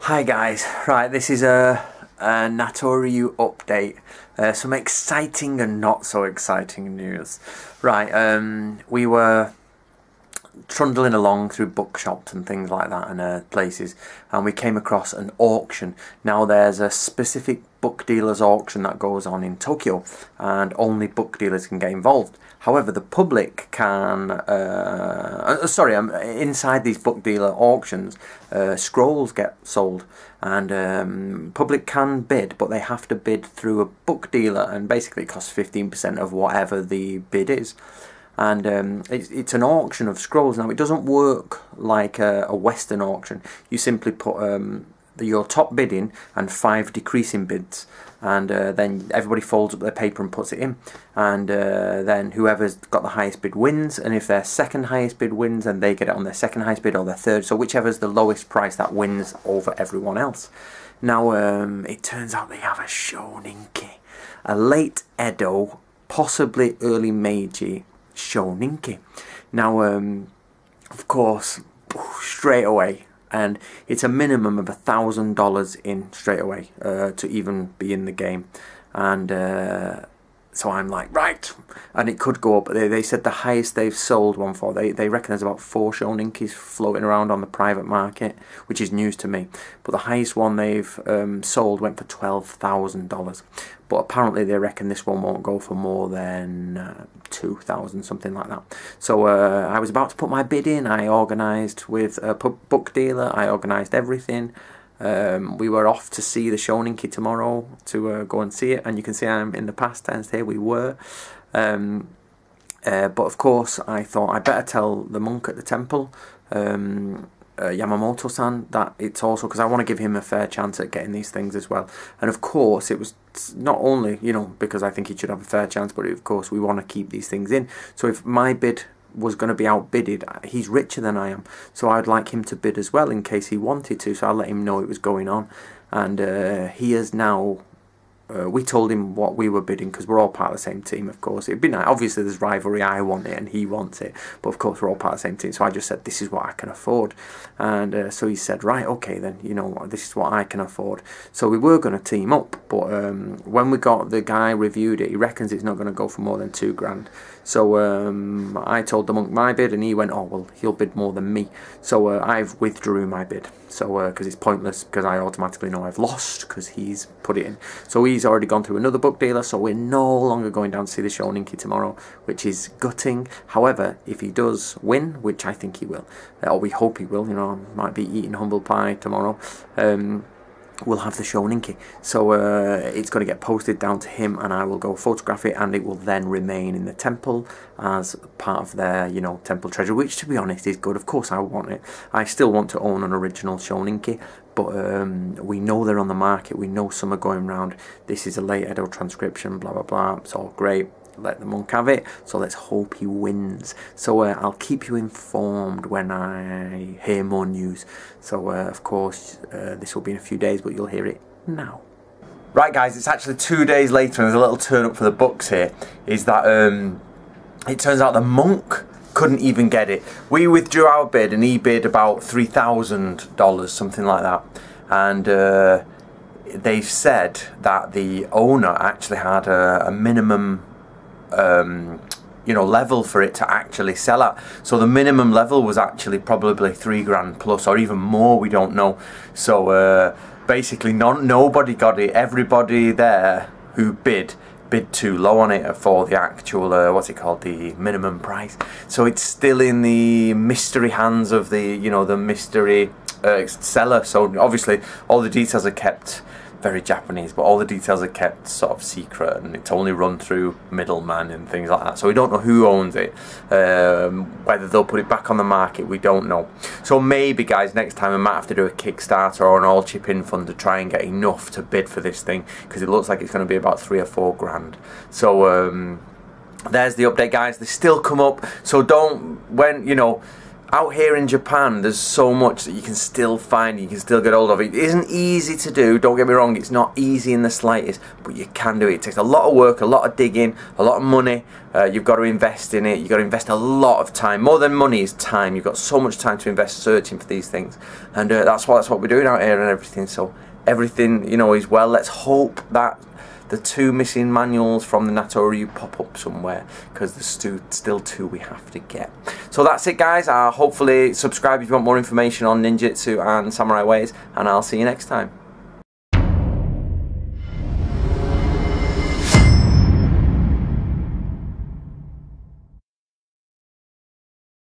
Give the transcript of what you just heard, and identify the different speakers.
Speaker 1: Hi guys, right, this is a Natori Ryu update. Some exciting and not so exciting news. Right, we were trundling along through bookshops and things like that and places, and we came across an auction. Now there's a specific book dealers auction that goes on in Tokyo, and only book dealers can get involved. However, the public can, inside these book dealer auctions, scrolls get sold, and public can bid, but they have to bid through a book dealer, and basically it costs 15% of whatever the bid is. And it's an auction of scrolls. Now it doesn't work like a Western auction. You simply put your top bid in and 5 decreasing bids, and then everybody folds up their paper and puts it in, and then whoever's got the highest bid wins, and if their second highest bid wins, then they get it on their second highest bid or their third, so whichever's the lowest price, that wins over everyone else. Now it turns out they have a Shoninki, a late Edo, possibly early Meiji Shoninki. Now of course, straight away, and it's a minimum of $1,000 in straight away to even be in the game, and so I'm like, right, and it could go up. They said the highest they've sold one for, they reckon there's about 4 Shoninkis floating around on the private market, which is news to me, but the highest one they've sold went for $12,000, but apparently they reckon this one won't go for more than 2,000, something like that. So I was about to put my bid in. I organised with a book dealer, I organised everything. We were off to see the Shoninki tomorrow to go and see it, and you can see I'm in the past tense here, we were. But of course I thought I better tell the monk at the temple, Yamamoto-san, that it's also because I want to give him a fair chance at getting these things as well. And of course it was not only, you know, because I think he should have a fair chance, but of course we want to keep these things in. So if my bid was going to be outbidded, he's richer than I am, so I'd like him to bid as well in case he wanted to, so I'll let him know it was going on. And he has now, we told him what we were bidding, because we're all part of the same team, of course. It'd be nice, obviously there's rivalry, I want it and he wants it, but of course we're all part of the same team, so I just said this is what I can afford. And so he said, right, okay then, you know, this is what I can afford. So we were going to team up, but when we got, the guy reviewed it, he reckons it's not going to go for more than 2 grand. So I told the monk my bid, and he went, oh well, he'll bid more than me. So I've withdrew my bid, so because it's pointless, because I automatically know I've lost because he's put it in. So he's already gone through another book dealer, so we're no longer going down to see the Shoninki tomorrow, which is gutting. However, if he does win, which I think he will, or we hope he will, you know, might be eating humble pie tomorrow, we'll have the Shoninki. So it's going to get posted down to him, and I will go photograph it, and it will then remain in the temple as part of their, you know, temple treasure, which to be honest is good. Of course I want it. I still want to own an original Shoninki, but we know they're on the market, we know some are going round. This is a late Edo transcription, blah blah blah, it's all great. Let the monk have it, so let's hope he wins. So I'll keep you informed when I hear more news. So of course this will be in a few days, but you'll hear it now. Right guys, it's actually 2 days later, and there's a little turn up for the books here, is that it turns out the monk couldn't even get it. We withdrew our bid and he bid about $3,000, something like that, and they've said that the owner actually had a minimum you know, level for it to actually sell at. So the minimum level was actually probably 3 grand plus, or even more, we don't know. So basically nobody got it. Everybody there who bid too low on it for the actual what's it called, the minimum price. So it's still in the mystery hands of the, you know, the mystery seller. So obviously all the details are kept very Japanese, but all the details are kept sort of secret, and it's only run through middleman and things like that, so we don't know who owns it. Whether they'll put it back on the market, we don't know. So maybe guys, next time I might have to do a Kickstarter or an all chip in fund to try and get enough to bid for this thing, because it looks like it's going to be about 3 or 4 grand. So there's the update guys. They still come up, so don't, when, you know, out here in Japan, there's so much that you can still find, you can still get hold of. It isn't easy to do, don't get me wrong, it's not easy in the slightest, but you can do it. It takes a lot of work, a lot of digging, a lot of money. You've got to invest in it, you've got to invest a lot of time. More than money is time. You've got so much time to invest searching for these things. And that's what we're doing out here and everything. So everything, you know, is well. Let's hope that the 2 missing manuals from the Natori Ryu pop up somewhere, because there's still 2 we have to get. So that's it, guys. Hopefully subscribe if you want more information on ninjutsu and samurai ways, and I'll see you next time.